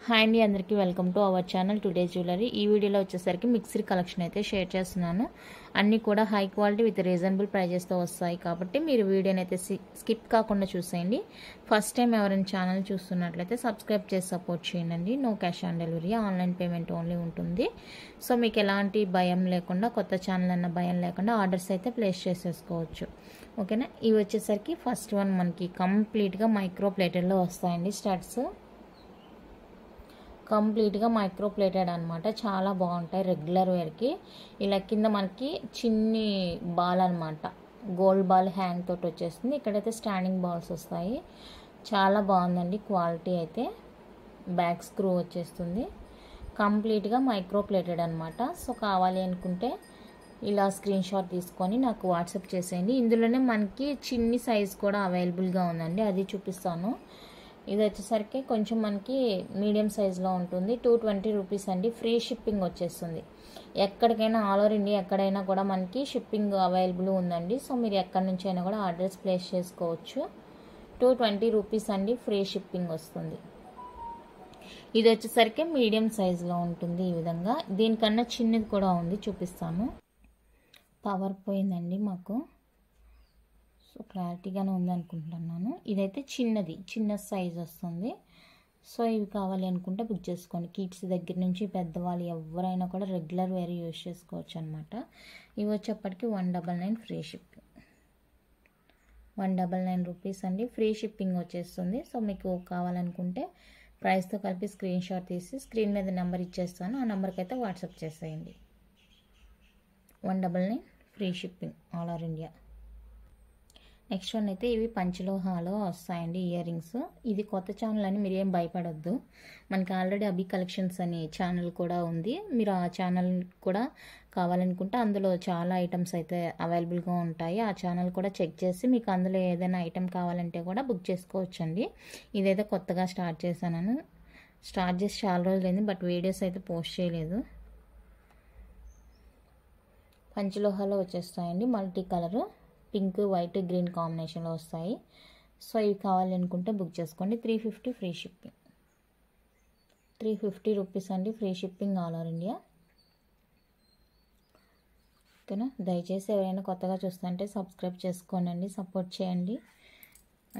Hi అండి, అందరికీ welcome to our channel today jewellery. ఈ వీడియోలో వచ్చేసరికి మిక్స్డ్ కలెక్షన్ అయితే షేర్ చేస్తున్నాను. అన్నీ కూడా హై క్వాలిటీ విత్ రీజనబుల్ ప్రైజెస్తో వస్తాయి కాబట్టి మీరు వీడియోని అయితే స్కిప్ కాకుండా చూసేయండి. ఫస్ట్ టైం ఎవరైనా ఛానల్ చూస్తున్నట్లయితే సబ్స్క్రైబ్ చేసి సపోర్ట్ చేయండి. No cash on delivery, online payment only ఉంటుంది. సో మీకు ఎలాంటి భయం లేకుండా, కొత్త ఛానల్ అన్న భయం లేకుండా ఆర్డర్స్ అయితే ప్లేస్ చేసేసుకోవచ్చు. ఓకేనా. ఇవి వచ్చేసరికి ఫస్ట్ వన్ మనకి కంప్లీట్గా మైక్రో ప్లేటెడ్లో వస్తాయండి. స్టడ్స్ కంప్లీట్గా మైక్రో ప్లేటెడ్ అనమాట. చాలా బాగుంటాయి రెగ్యులర్ వేర్కి. ఇలా కింద మనకి చిన్ని బాల్ అనమాట, గోల్డ్ బాల్ హ్యాంగ్ తోటి వచ్చేస్తుంది. ఇక్కడైతే స్టాండింగ్ బాల్స్ వస్తాయి. చాలా బాగుందండి క్వాలిటీ అయితే. బ్యాక్ స్క్రూ వచ్చేస్తుంది. కంప్లీట్గా మైక్రో ప్లేటెడ్ అనమాట. సో కావాలి అనుకుంటే ఇలా స్క్రీన్ షాట్ తీసుకొని నాకు వాట్సాప్ చేసేయండి. ఇందులోనే మనకి చిన్ని సైజ్ కూడా అవైలబుల్గా ఉందండి, అది చూపిస్తాను. ఇది వచ్చేసరికి కొంచెం మనకి మీడియం సైజులో ఉంటుంది. 220 రూపీస్ అండి. ఫ్రీ షిప్పింగ్ వచ్చేస్తుంది. ఎక్కడికైనా ఆల్ ఓవర్ ఇండియా ఎక్కడైనా కూడా మనకి షిప్పింగ్ అవైలబుల్ ఉందండి. సో మీరు ఎక్కడి నుంచి అయినా కూడా ఆర్డర్స్ ప్లేస్ చేసుకోవచ్చు. 220 రూపీస్ అండి, ఫ్రీ షిప్పింగ్ వస్తుంది. ఇది వచ్చేసరికి మీడియం సైజులో ఉంటుంది. ఈ విధంగా దీనికన్నా చిన్నది కూడా ఉంది, చూపిస్తాను. పవర్ పోయిందండి మాకు, సో క్లారిటీగానే ఉంది అనుకుంటున్నాను. ఇదైతే చిన్న సైజ్ వస్తుంది. సో ఇవి కావాలి అనుకుంటే బుక్ చేసుకోండి. కిడ్స్ దగ్గర నుంచి పెద్దవాళ్ళు ఎవరైనా కూడా రెగ్యులర్ వేర్ యూజ్ చేసుకోవచ్చు అనమాట. ఇవి వచ్చేప్పటికి 199 ఫ్రీ షిప్పింగ్. 199 రూపీస్ అండి, ఫ్రీ షిప్పింగ్ వచ్చేస్తుంది. సో మీకు కావాలనుకుంటే ప్రైస్తో కలిపి స్క్రీన్ షాట్ తీసి స్క్రీన్ మీద నెంబర్ ఇచ్చేస్తాను, ఆ నెంబర్కి అయితే వాట్సాప్ చేసేయండి. 199 free shipping all over India. Next one అయితే ఇవి పంచలోహాలో వస్తాయండి ఇయర్ రింగ్స్. ఇది కొత్త ఛానల్ అని మీరు ఏం భయపడొద్దు. మనకి ఆల్రెడీ అభి కలెక్షన్స్ అనే ఛానల్ కూడా ఉంది. మీరు ఆ ఛానల్ కూడా కావాలనుకుంటే అందులో చాలా ఐటమ్స్ అయితే అవైలబుల్గా ఉంటాయి. ఆ ఛానల్ కూడా చెక్ చేసి మీకు అందులో ఏదైనా ఐటమ్ కావాలంటే కూడా బుక్ చేసుకోవచ్చండి. ఇదైతే కొత్తగా స్టార్ట్ చేశాను. స్టార్ట్ చేసి చాలా రోజులైంది, బట్ వీడియోస్ అయితే పోస్ట్ చేయలేదు. పంచలోహాలో వచ్చేస్తాయండి. Multi colour, pink, white, green కాంబినేషన్లో వస్తాయి. సో ఇవి కావాలి అనుకుంటే బుక్ చేసుకోండి. 350 ఫ్రీ షిప్పింగ్. 350 రూపీస్ అండి, free shipping all over India. ఓకేనా. దయచేసి ఎవరైనా కొత్తగా చూస్తుంటే సబ్స్క్రైబ్ చేసుకోండి, సపోర్ట్ చేయండి.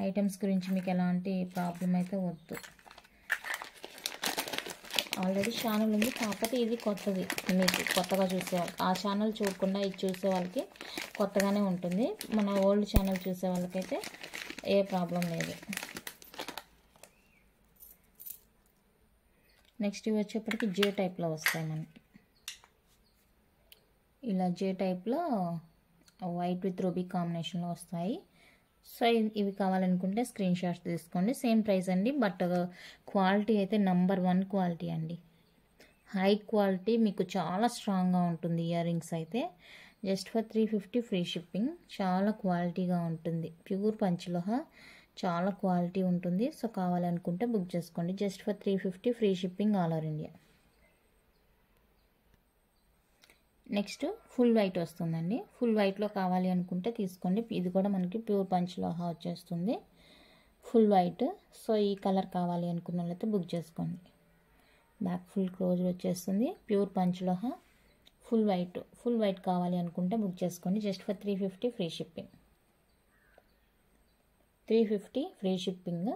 ఐటమ్స్ గురించి మీకు ఎలాంటి ప్రాబ్లం అయితే వద్దు. ఆల్రెడీ ఛానల్ ఉంది, కాకపోతే ఇది కొత్తది. మీకు కొత్తగా చూసేవాళ్ళు, ఆ ఛానల్ చూడకుండా ఇది చూసే వాళ్ళకి కొత్తగానే ఉంటుంది. మన ఓల్డ్ ఛానల్ చూసే వాళ్ళకైతే ఏ ప్రాబ్లం లేదు. నెక్స్ట్ ఇవి వచ్చేప్పటికి జే టైప్లో వస్తాయి మనకి. ఇలా జే టైప్లో వైట్ విత్ రూబీ కాంబినేషన్లో వస్తాయి. సో ఇవి కావాలనుకుంటే స్క్రీన్ షాట్స్ తీసుకోండి. సేమ్ ప్రైస్ అండి, బట్ క్వాలిటీ అయితే నెంబర్ 1 క్వాలిటీ అండి. హై క్వాలిటీ, మీకు చాలా స్ట్రాంగ్గా ఉంటుంది ఇయర్ రింగ్స్ అయితే. Just for 350 free shipping. చాలా క్వాలిటీగా ఉంటుంది. ప్యూర్ పంచలోహ, చాలా క్వాలిటీ ఉంటుంది. సో కావాలనుకుంటే బుక్ చేసుకోండి. Just for 350 free shipping all over India. Next full white వస్తుందండి. ఫుల్ వైట్లో కావాలి అనుకుంటే తీసుకోండి. ఇది కూడా మనకి ప్యూర్ పంచలోహ వచ్చేస్తుంది, ఫుల్ వైట్. సో ఈ కలర్ కావాలి అనుకున్న వాళ్ళైతే బుక్ చేసుకోండి. బ్యాక్ ఫుల్ క్లోజ్ వచ్చేస్తుంది, ప్యూర్ పంచలోహ, ఫుల్ వైట్ కావాలి అనుకుంటే బుక్ చేసుకోండి. Just for 350 free shipping. 350 free shipping.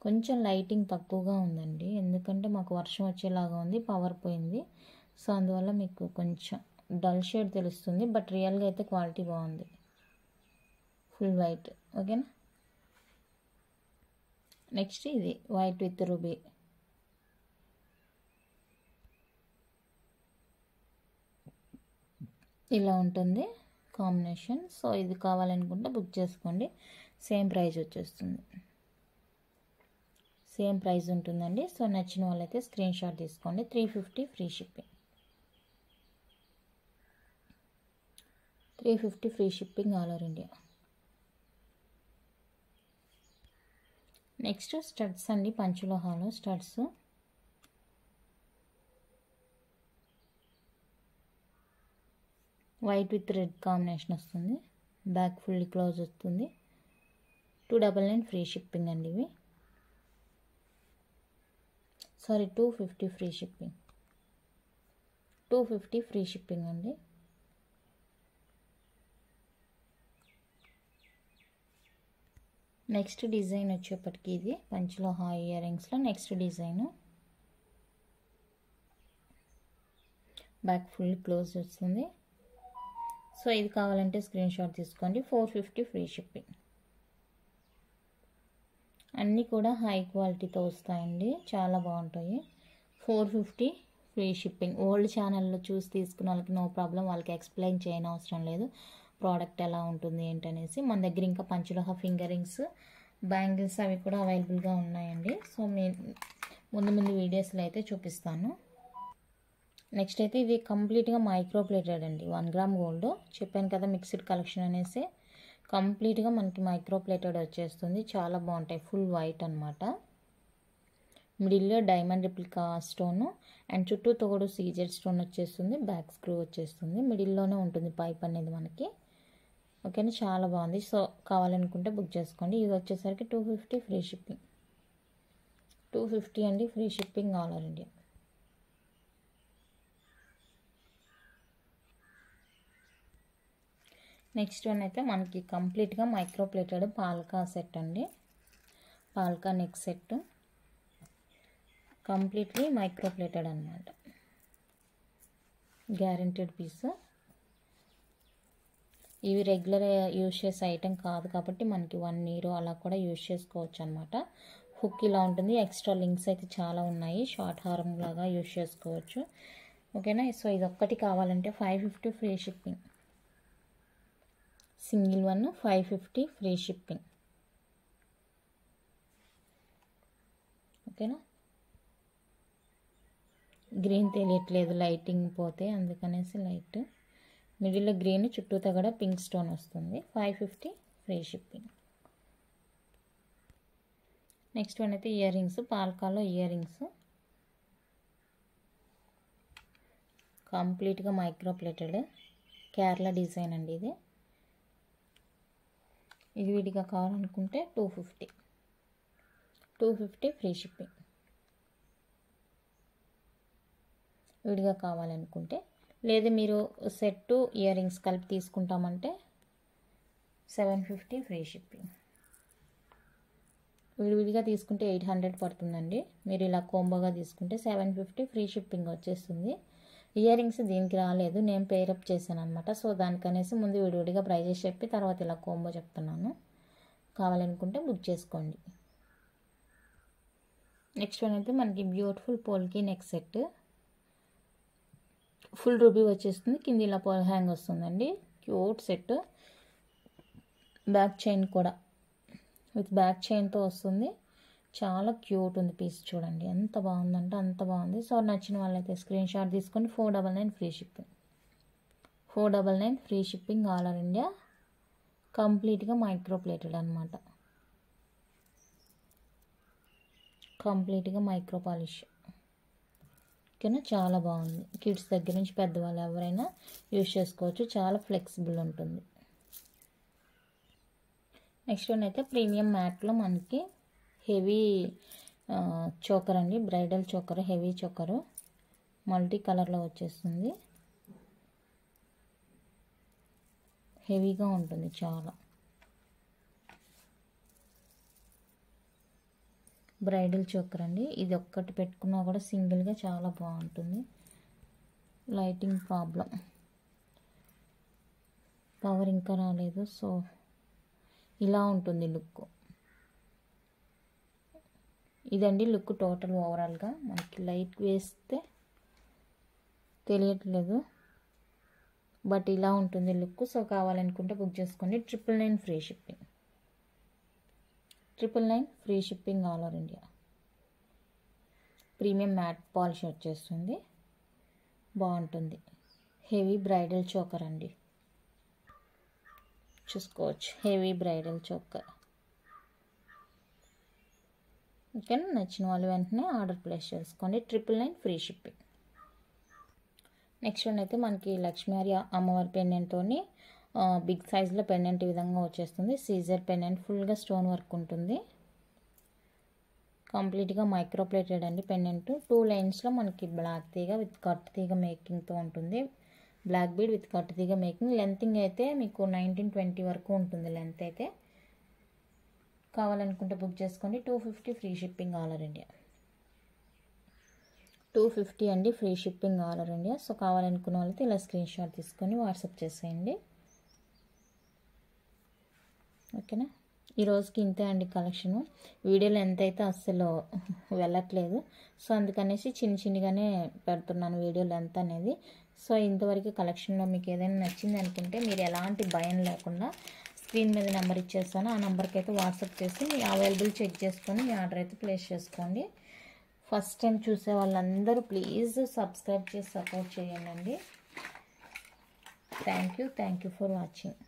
కొంచెం లైటింగ్ తక్కువగా ఉందండి, ఎందుకంటే మాకు వర్షం వచ్చేలాగా ఉంది, పవర్ పోయింది. సో అందువల్ల మీకు కొంచెం డల్ షేడ్ తెలుస్తుంది, బట్ రియల్గా అయితే క్వాలిటీ బాగుంది. Full white. ఓకేనా. నెక్స్ట్ ఇది వైట్ విత్ రూబీ. ఇలా ఉంటుంది కాంబినేషన్. సో ఇది కావాలనుకుంటే బుక్ చేసుకోండి. సేమ్ ప్రైస్ వచ్చేస్తుంది, సేమ్ ప్రైస్ ఉంటుందండి. సో నచ్చిన వాళ్ళైతే స్క్రీన్ షాట్ తీసుకోండి. 350 free shipping. 350 free shipping all over India. Next studs అండి, పంచలోహాలో studs. White with red combination వస్తుంది. బ్యాక్ ఫుల్లీ క్లోజ్ వస్తుంది. 299 ఫ్రీ షిప్పింగ్ అండి ఇవి. Sorry 250 free shipping, 250 free shipping అండి. నెక్స్ట్ డిజైన్ వచ్చేప్పటికి ఇది పంచలోహ ఇయర్ రింగ్స్లో next design. Back full close వస్తుంది. సో ఇది కావాలంటే స్క్రీన్ షాట్ తీసుకోండి. 450 ఫ్రీ షిప్పింగ్. అన్నీ కూడా హై క్వాలిటీతో వస్తాయండి, చాలా బాగుంటాయి. 450 ఫ్రీ షిప్పింగ్. ఓల్డ్ ఛానల్లో చూసి తీసుకున్న వాళ్ళకి నో ప్రాబ్లం, వాళ్ళకి ఎక్స్ప్లెయిన్ చేయని అవసరం లేదు ప్రోడక్ట్ ఎలా ఉంటుంది ఏంటనేసి. మన దగ్గర ఇంకా పంచలోహ ఫింగర్ రింగ్స్, బ్యాంగిల్స్ అవి కూడా అవైలబుల్గా ఉన్నాయండి. సో ముందు వీడియోస్లో అయితే చూపిస్తాను. నెక్స్ట్ అయితే ఇది కంప్లీట్గా మైక్రో ప్లేటెడ్ అండి. 1 గ్రామ్ గోల్డ్ చెప్పాను కదా, మిక్స్డ్ కలెక్షన్ అనేసి. కంప్లీట్గా మనకి మైక్రో ప్లేటెడ్ వచ్చేస్తుంది, చాలా బాగుంటాయి. ఫుల్ వైట్ అనమాట. మిడిల్లో డైమండ్ రిప్లికా స్టోను అండ్ చుట్టూతో కూడా సీజెడ్ స్టోన్ వచ్చేస్తుంది. బ్యాక్ స్క్రూ వచ్చేస్తుంది, మిడిల్లోనే ఉంటుంది పైప్ అనేది మనకి. ఓకేనా, చాలా బాగుంది. సో కావాలనుకుంటే బుక్ చేసుకోండి. ఇది వచ్చేసరికి 250 ఫ్రీ షిప్పింగ్. 250 అండి, free shipping all over India. Next one అయితే మనకి కంప్లీట్గా మైక్రో ప్లేటెడ్ పాల్కా సెట్ అండి. Polki neck set completely micro plated అనమాట. Guaranteed piece. ఇవి రెగ్యులర్ యూజ్ చేసే ఐటెం కాదు కాబట్టి మనకి 1 year అలా కూడా యూజ్ చేసుకోవచ్చు అనమాట. హుక్ ఇలా ఉంటుంది. ఎక్స్ట్రా లింక్స్ అయితే చాలా ఉన్నాయి, షార్ట్ హారం లాగా యూజ్ చేసుకోవచ్చు. ఓకేనా. సో ఇది ఒక్కటి కావాలంటే 550 free shipping. Single one 550 free shipping. ఓకేనా. గ్రీన్ తెలియట్లేదు లైటింగ్ పోతే, అందుకనేసి లైట్. మిడిల్లో గ్రీన్, చుట్టూతో కూడా పింక్ స్టోన్ వస్తుంది. 550 ఫ్రీ షిప్పింగ్. నెక్స్ట్ వన్ అయితే ఇయర్ రింగ్స్, పాల్కాలో ఇయర్ రింగ్స్. కంప్లీట్గా మైక్రో ప్లేటెడ్ కేరళ డిజైన్ అండి ఇది. ఇది విడిగా కావాలనుకుంటే 250 ఫ్రీ షిప్పింగ్. విడిగా కావాలనుకుంటే, లేదా మీరు సెట్ ఇయర్ రింగ్స్ కలిపి తీసుకుంటామంటే 750 ఫ్రీ షిప్పింగ్. విడివిడిగా తీసుకుంటే 800 పడుతుందండి. మీరు ఇలా కోంబోగా తీసుకుంటే 750 ఫ్రీ షిప్పింగ్ వచ్చేస్తుంది. ఇయర్ రింగ్స్ దీనికి రాలేదు, నేను పేరప్ చేశాను అనమాట. సో దానికనేసి ముందు విడివిడిగా ప్రైజెస్ చెప్పి తర్వాత ఇలా కోంబో చెప్తున్నాను. కావాలనుకుంటే బుక్ చేసుకోండి. నెక్స్ట్ వన్ అయితే మనకి beautiful polki neck set. Full ruby వచ్చేస్తుంది, కింద ఇలా పోల్ హ్యాంగ్ వస్తుందండి. Cute set. బ్యాక్ చైన్ కూడా విత్ బ్యాక్ చైన్తో వస్తుంది. చాలా క్యూట్ ఉంది పీస్, చూడండి ఎంత బాగుందంటే అంత బాగుంది. సో నచ్చిన వాళ్ళైతే స్క్రీన్ షాట్ తీసుకొని 499 free shipping. 499 free shipping all over India. కంప్లీట్గా మైక్రో ప్లేటెడ్ అనమాట. కంప్లీట్గా మైక్రో పాలిష్. ఓకేనా, చాలా బాగుంది. కిడ్స్ దగ్గర నుంచి పెద్దవాళ్ళు ఎవరైనా యూజ్ చేసుకోవచ్చు, చాలా ఫ్లెక్సిబుల్ ఉంటుంది. నెక్స్ట్ వన్ అయితే ప్రీమియం మ్యాట్లో మనకి హెవీ చోకర్ అండి. Bridal choker, heavy choker multi కలర్లో వచ్చేస్తుంది. హెవీగా ఉంటుంది చాలా. బ్రైడల్ చోకర్ అండి. ఇది ఒక్కటి పెట్టుకున్నా కూడా సింగిల్గా చాలా బాగుంటుంది. లైటింగ్ ప్రాబ్లం, పవర్ ఇంకా రాలేదు. సో ఇలా ఉంటుంది లుక్. ఇదండి లుక్ టోటల్ ఓవరాల్గా. మనకి లైట్ వేస్తే తెలియట్లేదు, బట్ ఇలా ఉంటుంది లుక్. సో కావాలనుకుంటే బుక్ చేసుకోండి. 999 free shipping. 999 free shipping all over India. Premium matte polish వచ్చేస్తుంది, బాగుంటుంది. హెవీ బ్రైడల్ చోకర్ అండి, చూసుకోవచ్చు. Heavy bridal choker. ఓకేనా, నచ్చిన వాళ్ళు వెంటనే ఆర్డర్ ప్లేస్ చేసుకోండి. 999 ఫ్రీ షిప్పింగ్. నెక్స్ట్ వన్ అయితే మనకి లక్ష్మీవారి అమ్మవారి పెండెంట్తో బిగ్ సైజ్లో పెండెంట్ ఈ విధంగా వచ్చేస్తుంది. సీజర్ పెండెంట్, ఫుల్గా స్టోన్ వర్క్ ఉంటుంది. కంప్లీట్గా మైక్రో ప్లేటెడ్ అండి పెండెంట్. 2 లైన్స్లో మనకి బ్లాక్ తీగ విత్ కట్ తీగ మేకింగ్తో ఉంటుంది. బ్లాక్ బీడ్ విత్ కట్ తీగ మేకింగ్. లెంతింగ్ అయితే మీకు 19-20 వరకు ఉంటుంది లెంత్ అయితే. కావాలనుకుంటే బుక్ చేసుకోండి. 250 free shipping all over India. 250 అండి free shipping all over India. So కావాలనుకున్న వాళ్ళైతే ఇలా స్క్రీన్ షాట్ తీసుకొని వాట్సాప్ చేసేయండి. ఓకేనా. ఈ రోజుకి ఇంతే అండి కలెక్షను. వీడియోలో ఎంతైతే అస్సలు వెళ్ళట్లేదు. సో అందుకనేసి చిన్నగానే పెడుతున్నాను వీడియో లెంత్ అనేది. సో ఇంతవరకు కలెక్షన్లో మీకు ఏదైనా నచ్చింది అనుకుంటే మీరు ఎలాంటి భయం లేకుండా స్క్రీన్ మీద నెంబర్ ఇచ్చేస్తాను. ఆ నెంబర్కి అయితే వాట్సాప్ చేసి మీ అవైలబుల్ చెక్ చేసుకొని మీ ఆర్డర్ అయితే ప్లేస్ చేసుకోండి. ఫస్ట్ టైం చూసే వాళ్ళందరూ ప్లీజ్ సబ్స్క్రైబ్ చేసి సపోర్ట్ చేయండి. Thank you for watching.